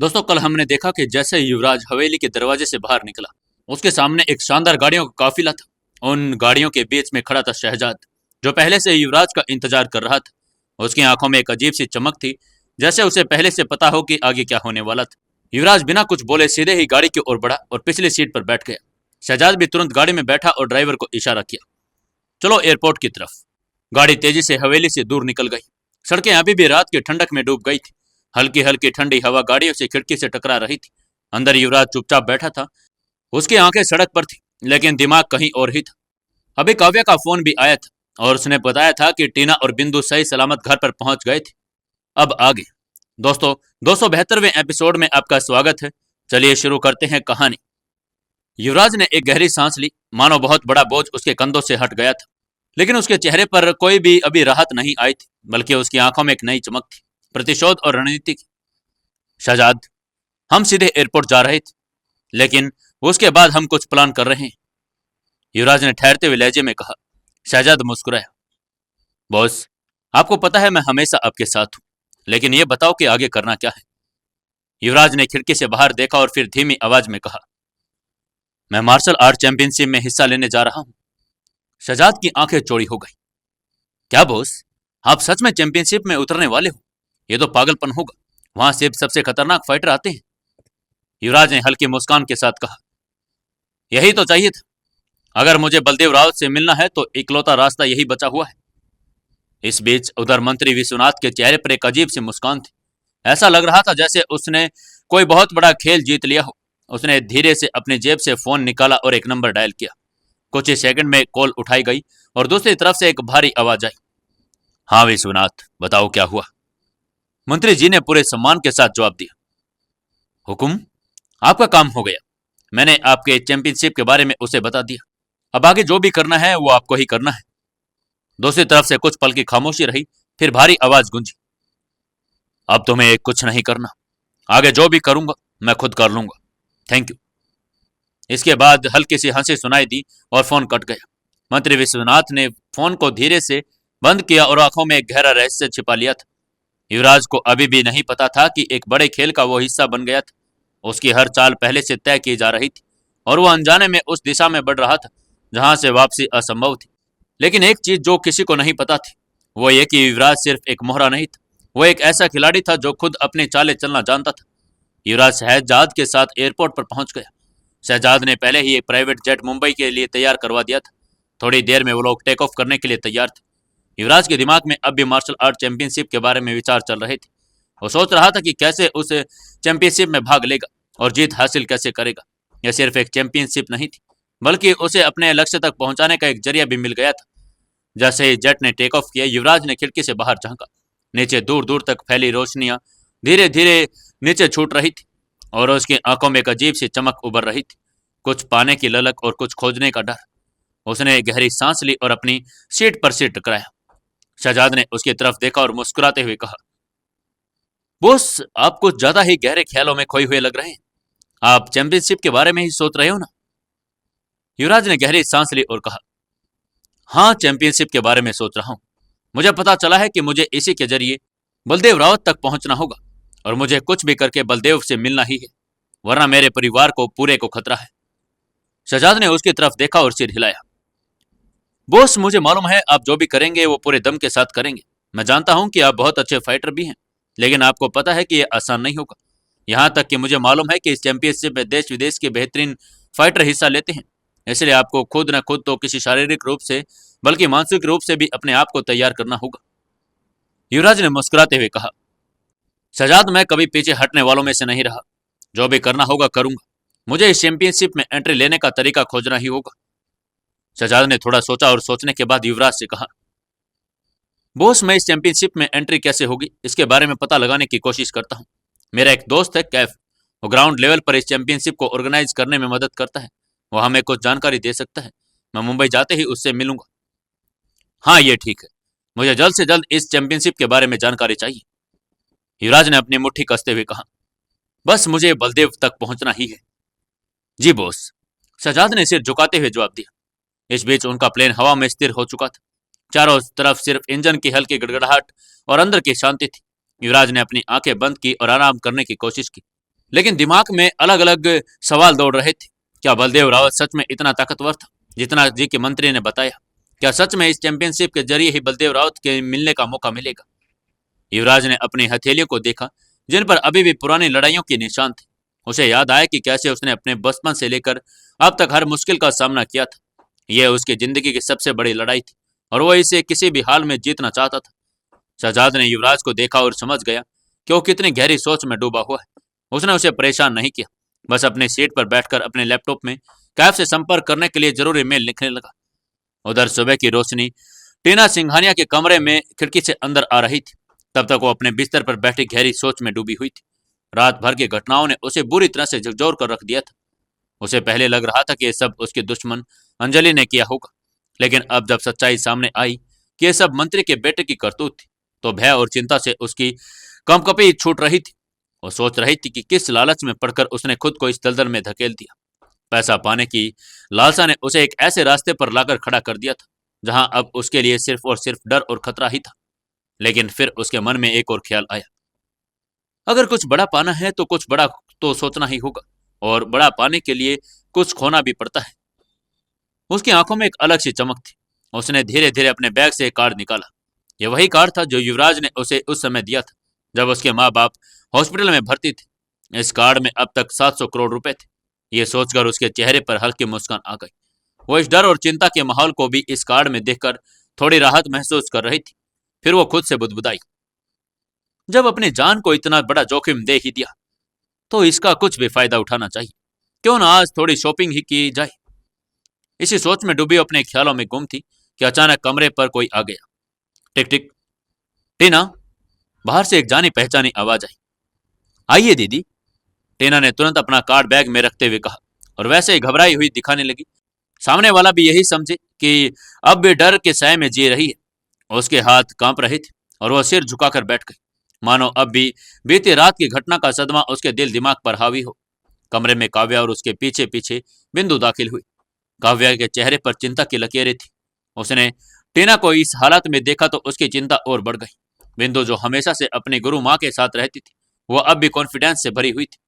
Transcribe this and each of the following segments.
दोस्तों, कल हमने देखा कि जैसे युवराज हवेली के दरवाजे से बाहर निकला, उसके सामने एक शानदार गाड़ियों का काफिला था। उन गाड़ियों के बीच में खड़ा था शहजाद, जो पहले से युवराज का इंतजार कर रहा था। उसकी आंखों में एक अजीब सी चमक थी, जैसे उसे पहले से पता हो कि आगे क्या होने वाला था। युवराज बिना कुछ बोले सीधे ही गाड़ी की ओर बढ़ा और पिछली सीट पर बैठ गया। शहजाद भी तुरंत गाड़ी में बैठा और ड्राइवर को इशारा किया, चलो एयरपोर्ट की तरफ। गाड़ी तेजी से हवेली से दूर निकल गई। सड़कें अभी भी रात की ठंडक में डूब गई थी। हल्की हल्की ठंडी हवा गाड़ियों से खिड़की से टकरा रही थी। अंदर युवराज चुपचाप बैठा था। उसकी आंखें सड़क पर थी, लेकिन दिमाग कहीं और ही था। अभी काव्या का फोन भी आया था और उसने बताया था कि टीना और बिंदु सही सलामत घर पर पहुंच गए थे। अब आगे दोस्तों, 272वें एपिसोड में आपका स्वागत है। चलिए शुरू करते हैं कहानी। युवराज ने एक गहरी सांस ली, मानो बहुत बड़ा बोझ उसके कंधों से हट गया था। लेकिन उसके चेहरे पर कोई भी अभी राहत नहीं आई थी, बल्कि उसकी आंखों में एक नई चमक थी, प्रतिशोध और रणनीति की। शहजाद, हम सीधे एयरपोर्ट जा रहे थे, लेकिन उसके बाद हम कुछ प्लान कर रहे हैं, युवराज ने ठहरते हुए लहजे में कहा। शहजाद मुस्कुराया। बॉस, आपको पता है मैं हमेशा आपके साथ हूं, लेकिन यह बताओ कि आगे करना क्या है। युवराज ने खिड़की से बाहर देखा और फिर धीमी आवाज में कहा, मैं मार्शल आर्ट चैंपियनशिप में हिस्सा लेने जा रहा हूं। शहजाद की आंखें चौड़ी हो गई। क्या बॉस, आप सच में चैंपियनशिप में उतरने वाले हो? यह तो पागलपन होगा। वहां सिर्फ सबसे खतरनाक फाइटर आते हैं। युवराज ने हल्की मुस्कान के साथ कहा, यही तो चाहिए था। अगर मुझे बलदेव रावत से मिलना है तो इकलौता रास्ता यही बचा हुआ है। इस बीच उधर मंत्री विश्वनाथ के चेहरे पर एक अजीब सी मुस्कान थी। ऐसा लग रहा था जैसे उसने कोई बहुत बड़ा खेल जीत लिया हो। उसने धीरे से अपनी जेब से फोन निकाला और एक नंबर डायल किया। कुछ ही सेकंड में कॉल उठाई गई और दूसरी तरफ से एक भारी आवाज आई। हाँ विश्वनाथ, बताओ क्या हुआ। मंत्री जी ने पूरे सम्मान के साथ जवाब दिया। हुकुम, आपका काम हो गया। मैंने आपके चैंपियनशिप के बारे में उसे बता दिया। अब आगे जो भी करना है वो आपको ही करना है। दूसरी तरफ से कुछ पल की खामोशी रही, फिर भारी आवाज गूंजी। अब तुम्हें कुछ नहीं करना। आगे जो भी करूंगा मैं खुद कर लूंगा। Thank you. इसके बाद हल्की सी हंसी सुनाई दी और फोन कट गया। मंत्री विश्वनाथ ने फोन को धीरे से बंद किया और आंखों में एक गहरा रहस्य छिपा लिया था। युवराज को अभी भी नहीं पता था कि एक बड़े खेल का वो हिस्सा बन गया था। उसकी हर चाल पहले से तय की जा रही थी और वो अनजाने में उस दिशा में बढ़ रहा था जहां से वापसी असंभव थी। लेकिन एक चीज जो किसी को नहीं पता थी, वो ये कि युवराज सिर्फ एक मोहरा नहीं था। वो एक ऐसा खिलाड़ी था जो खुद अपने चाले चलना जानता था। युवराज शहजाद के साथ एयरपोर्ट पर पहुंच गया। शहजाद ने पहले ही एक प्राइवेट जेट मुंबई के लिए तैयार करवा दिया था। थोड़ी देर में वो लोग टेक ऑफ करने के लिए तैयार थे। युवराज के दिमाग में अब भी मार्शल आर्ट चैंपियनशिप के बारे में विचार चल रहे थे। वो सोच रहा था कि कैसे उस चैंपियनशिप में भाग लेगा और जीत हासिल कैसे करेगा। यह सिर्फ एक चैंपियनशिप नहीं थी, बल्कि उसे अपने लक्ष्य तक पहुंचाने का एक जरिया भी मिल गया था। जैसे ही जेट ने टेक ऑफ किया, युवराज ने खिड़की से बाहर झांका। नीचे दूर दूर तक फैली रोशनियां धीरे धीरे नीचे छूट रही थी और उसकी आंखों में एक अजीब सी चमक उभर रही थी, कुछ पाने की ललक और कुछ खोजने का डर। उसने गहरी सांस ली और अपनी सीट पर सिर टकराया। शहजाद ने उसकी तरफ देखा और मुस्कुराते हुए कहा, बॉस, आप कुछ ज्यादा ही गहरे ख्यालों में खोए हुए लग रहे हैं। आप चैंपियनशिप के बारे में ही सोच रहे हो ना? युवराज ने गहरी सांस ली और कहा, हाँ, चैंपियनशिप के बारे में सोच रहा हूं। मुझे पता चला है कि मुझे इसी के जरिए बलदेव रावत तक पहुंचना होगा और मुझे कुछ भी करके बलदेव से मिलना ही है, वरना मेरे परिवार को पूरे को खतरा है। शहजाद ने उसकी तरफ देखा और सिर हिलाया। बॉस, मुझे मालूम है आप जो भी करेंगे वो पूरे दम के साथ करेंगे। मैं जानता हूं कि आप बहुत अच्छे फाइटर भी हैं, लेकिन आपको पता है कि यह आसान नहीं होगा। यहां तक कि मुझे मालूम है कि इस चैंपियनशिप में देश विदेश के बेहतरीन फाइटर हिस्सा लेते हैं। इसलिए आपको खुद न खुद तो किसी शारीरिक रूप से, बल्कि मानसिक रूप से भी अपने आप को तैयार करना होगा। युवराज ने मुस्कुराते हुए कहा, शहजाद, मैं कभी पीछे हटने वालों में से नहीं रहा। जो भी करना होगा करूंगा। मुझे इस चैंपियनशिप में एंट्री लेने का तरीका खोजना ही होगा। शहजाद ने थोड़ा सोचा और सोचने के बाद युवराज से कहा, बॉस, मैं इस चैंपियनशिप में एंट्री कैसे होगी इसके बारे में पता लगाने की कोशिश करता हूँ। मेरा एक दोस्त है कैफ, वो ग्राउंड लेवल पर इस चैंपियनशिप को ऑर्गेनाइज करने में मदद करता है। वो हमें कुछ जानकारी दे सकता है। मैं मुंबई जाते ही उससे मिलूंगा। हाँ, ये ठीक है। मुझे जल्द से जल्द इस चैंपियनशिप के बारे में जानकारी चाहिए। युवराज ने अपनी मुट्ठी कसते हुए कहा, बस मुझे बलदेव तक पहुंचना ही है। जी बॉस, शहजाद ने सिर झुकाते हुए जवाब दिया। इस बीच उनका प्लेन हवा में स्थिर हो चुका था। चारों तरफ सिर्फ इंजन की हल्की गड़गड़ाहट और अंदर की शांति थी। युवराज ने अपनी आंखें बंद की और आराम करने की कोशिश की। लेकिन दिमाग में अलग अलग सवाल दौड़ रहे थे। क्या बलदेव रावत सच में इतना ताकतवर था जितना जी के मंत्री ने बताया? क्या सच में इस चैंपियनशिप के जरिए ही बलदेव रावत के मिलने का मौका मिलेगा? युवराज ने अपनी हथेलियों को देखा, जिन पर अभी भी पुरानी लड़ाइयों के निशान थे। उसे याद आया कि कैसे उसने अपने बचपन से लेकर अब तक हर मुश्किल का सामना किया था। यह उसकी जिंदगी की सबसे बड़ी लड़ाई थी और वह इसे किसी भी हाल में जीतना चाहता था। शहजाद ने युवराज को देखा और समझ गया कि वो कितनी गहरी सोच में डूबा हुआ है। उसने उसे परेशान नहीं किया, बस अपनी सीट पर बैठकर अपने लैपटॉप में कैफ से संपर्क करने के लिए जरूरी मेल लिखने लगा। उधर सुबह की रोशनी टीना सिंघानिया के कमरे में खिड़की से अंदर आ रही थी। तब तक वो अपने बिस्तर पर बैठी गहरी सोच में डूबी हुई थी। रात भर की घटनाओं ने उसे बुरी तरह से झकझोर कर रख दिया था। उसे पहले लग रहा था कि ये सब उसके दुश्मन अंजलि ने किया होगा, लेकिन अब जब सच्चाई सामने आई कि ये सब मंत्री के बेटे की करतूत थी, तो भय और चिंता से उसकी कंपकपी छूट रही थी। वो सोच रही थी कि किस लालच में पड़कर उसने खुद को इस दलदल में धकेल दिया। पैसा पाने की लालसा ने उसे एक ऐसे रास्ते पर लाकर खड़ा कर दिया था जहां अब उसके लिए सिर्फ और सिर्फ डर और खतरा ही था। लेकिन फिर उसके मन में एक और ख्याल आया, अगर कुछ बड़ा पाना है तो कुछ बड़ा तो सोचना ही होगा, और बड़ा पाने के लिए कुछ खोना भी पड़ता है। उसकी आंखों में एक अलग सी चमक थी। उसने धीरे धीरे अपने बैग से एक कार्ड निकाला। यह वही कार्ड था जो युवराज ने उसे उस समय दिया था जब उसके माँ बाप हॉस्पिटल में भर्ती थे। इस कार्ड में अब तक 700 करोड़ रुपए थे। ये सोचकर उसके चेहरे पर हल्की मुस्कान आ गई। वो इस डर और चिंता के माहौल को भी इस कार्ड में देखकर थोड़ी राहत महसूस कर रही थी। फिर वो खुद से बुदबुदाई, जब अपनी जान को इतना बड़ा जोखिम दे ही दिया तो इसका कुछ भी फायदा उठाना चाहिए। क्यों ना आज थोड़ी शॉपिंग ही की जाए। इसी सोच में डूबी अपने ख्यालों में गुम थी कि अचानक कमरे पर कोई आ गया। टिक टिक। टीना। बाहर से एक जानी पहचानी आवाज आई। आइए दीदी। टीना ने तुरंत अपना कार्ड बैग में रखते हुए कहा और वैसे ही घबराई हुई दिखाने लगी। सामने वाला भी यही समझे कि अब भी डर के साए में जी रही है। उसके हाथ कांप रहे थे और वह सिर झुकाकर बैठ गई, मानो अब भी बीती रात की घटना का सदमा उसके दिल दिमाग पर हावी हो। कमरे में काव्या और उसके पीछे पीछे बिंदु दाखिल हुई। काव्या के चेहरे पर चिंता की लकीरें थी। उसने टीना को इस हालत में देखा तो उसकी चिंता और बढ़ गई। बिंदु जो हमेशा से अपनी गुरु माँ के साथ रहती थी, वह अब भी कॉन्फिडेंस से भरी हुई थी।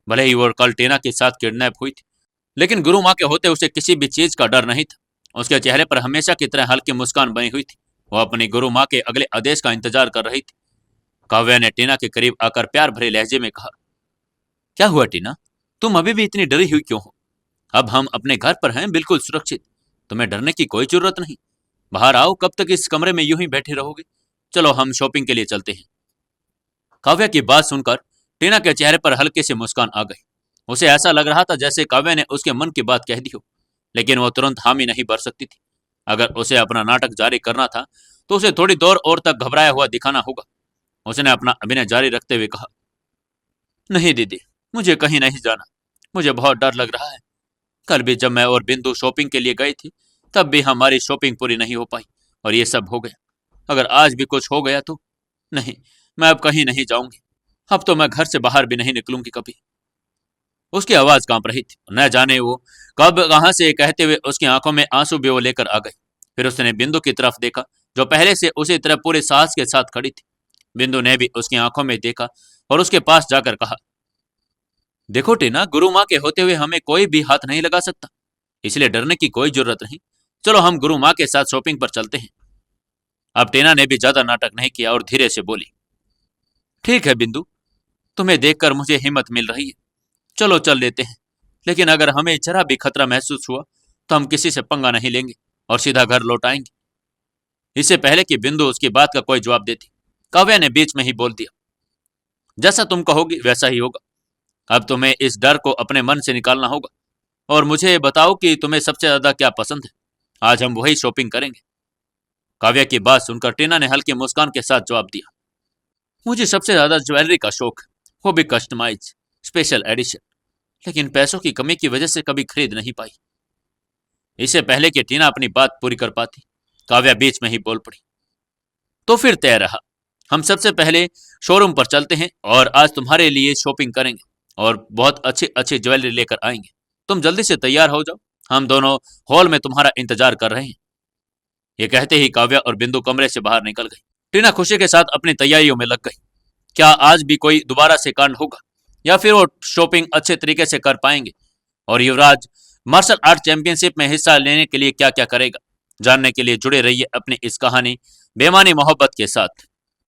भले ही वो कल टीना के साथ किडनैप हुई थी, लेकिन गुरु माँ के होते उसे किसी भी चीज का डर नहीं था। उसके चेहरे पर हमेशा की तरह हल्की मुस्कान बनी हुई थी। वह अपनी गुरु माँ के अगले आदेश का इंतजार कर रही थी। काव्या ने टीना के करीब आकर प्यार भरे लहजे में कहा, क्या हुआ टीना, तुम अभी भी इतनी डरी हुई क्यों हो? अब हम अपने घर पर हैं, बिल्कुल सुरक्षित। तुम्हें डरने की कोई जरूरत नहीं। बाहर आओ, कब तक इस कमरे में यूं ही बैठे रहोगे? चलो हम शॉपिंग के लिए चलते हैं। काव्या की बात सुनकर टीना के चेहरे पर हल्की सी मुस्कान आ गई। उसे ऐसा लग रहा था जैसे काव्या ने उसके मन की बात कह दी हो, लेकिन वो तुरंत हामी नहीं भर सकती थी। अगर उसे अपना नाटक जारी करना था तो उसे थोड़ी देर और तक घबराया हुआ दिखाना होगा। उसने अपना अभिनय जारी रखते हुए कहा, नहीं दीदी, मुझे कहीं नहीं जाना। मुझे बहुत डर लग रहा है। कल भी जब मैं और बिंदु शॉपिंग के लिए गई थी, तब भी हमारी शॉपिंग पूरी नहीं हो पाई और ये सब हो गया। अगर आज भी कुछ हो गया तो? नहीं, मैं अब कहीं नहीं जाऊंगी। अब तो मैं घर से बाहर भी नहीं निकलूंगी कभी। उसकी आवाज कांप रही थी। न जाने वो कब कहां से कहते हुए उसकी आंखों में आंसू भी वो लेकर आ गई। फिर उसने बिंदु की तरफ देखा, जो पहले से उसी तरह पूरे साहस के साथ खड़ी थी। बिंदु ने भी उसकी आंखों में देखा और उसके पास जाकर कहा, देखो टीना, गुरु माँ के होते हुए हमें कोई भी हाथ नहीं लगा सकता, इसलिए डरने की कोई जरूरत नहीं। चलो हम गुरु माँ के साथ शॉपिंग पर चलते हैं। अब टीना ने भी ज्यादा नाटक नहीं किया और धीरे से बोली, ठीक है बिंदु, तुम्हें देखकर मुझे हिम्मत मिल रही है। चलो चल लेते हैं। लेकिन अगर हमें जरा भी खतरा महसूस हुआ तो हम किसी से पंगा नहीं लेंगे और सीधा घर लौट आएंगे। इससे पहले कि बिंदु उसकी बात का कोई जवाब देती, काव्या ने बीच में ही बोल दिया, जैसा तुम कहोगी वैसा ही होगा। अब तुम्हें इस डर को अपने मन से निकालना होगा और मुझे बताओ कि तुम्हें सबसे ज्यादा क्या पसंद है। आज हम वही शॉपिंग करेंगे। काव्या की बात सुनकर टीना ने हल्की मुस्कान के साथ जवाब दिया, मुझे सबसे ज्यादा ज्वेलरी का शौक है, वो भी कस्टमाइज, स्पेशल एडिशन। लेकिन पैसों की कमी की वजह से कभी खरीद नहीं पाई। इससे पहले कि टीना अपनी बात पूरी कर पाती, काव्या बीच में ही बोल पड़ी, तो फिर तय रहा, हम सबसे पहले शोरूम पर चलते हैं और आज तुम्हारे लिए शॉपिंग करेंगे और बहुत अच्छी अच्छी ज्वेलरी लेकर आएंगे। तुम जल्दी से तैयार हो जाओ, हम दोनों हॉल में तुम्हारा इंतजार कर रहे हैं। ये कहते ही काव्या और बिंदु कमरे से बाहर निकल गई। टीना खुशी के साथ अपनी तैयारियों में लग गई। क्या आज भी कोई दोबारा से कांड होगा? या फिर वो शॉपिंग अच्छे तरीके से कर पाएंगे, और युवराज मार्शल आर्ट चैंपियनशिप में हिस्सा लेने के लिए क्या क्या करेगा। जानने के लिए जुड़े रहिए अपनी इस कहानी बेमानी मोहब्बत के साथ।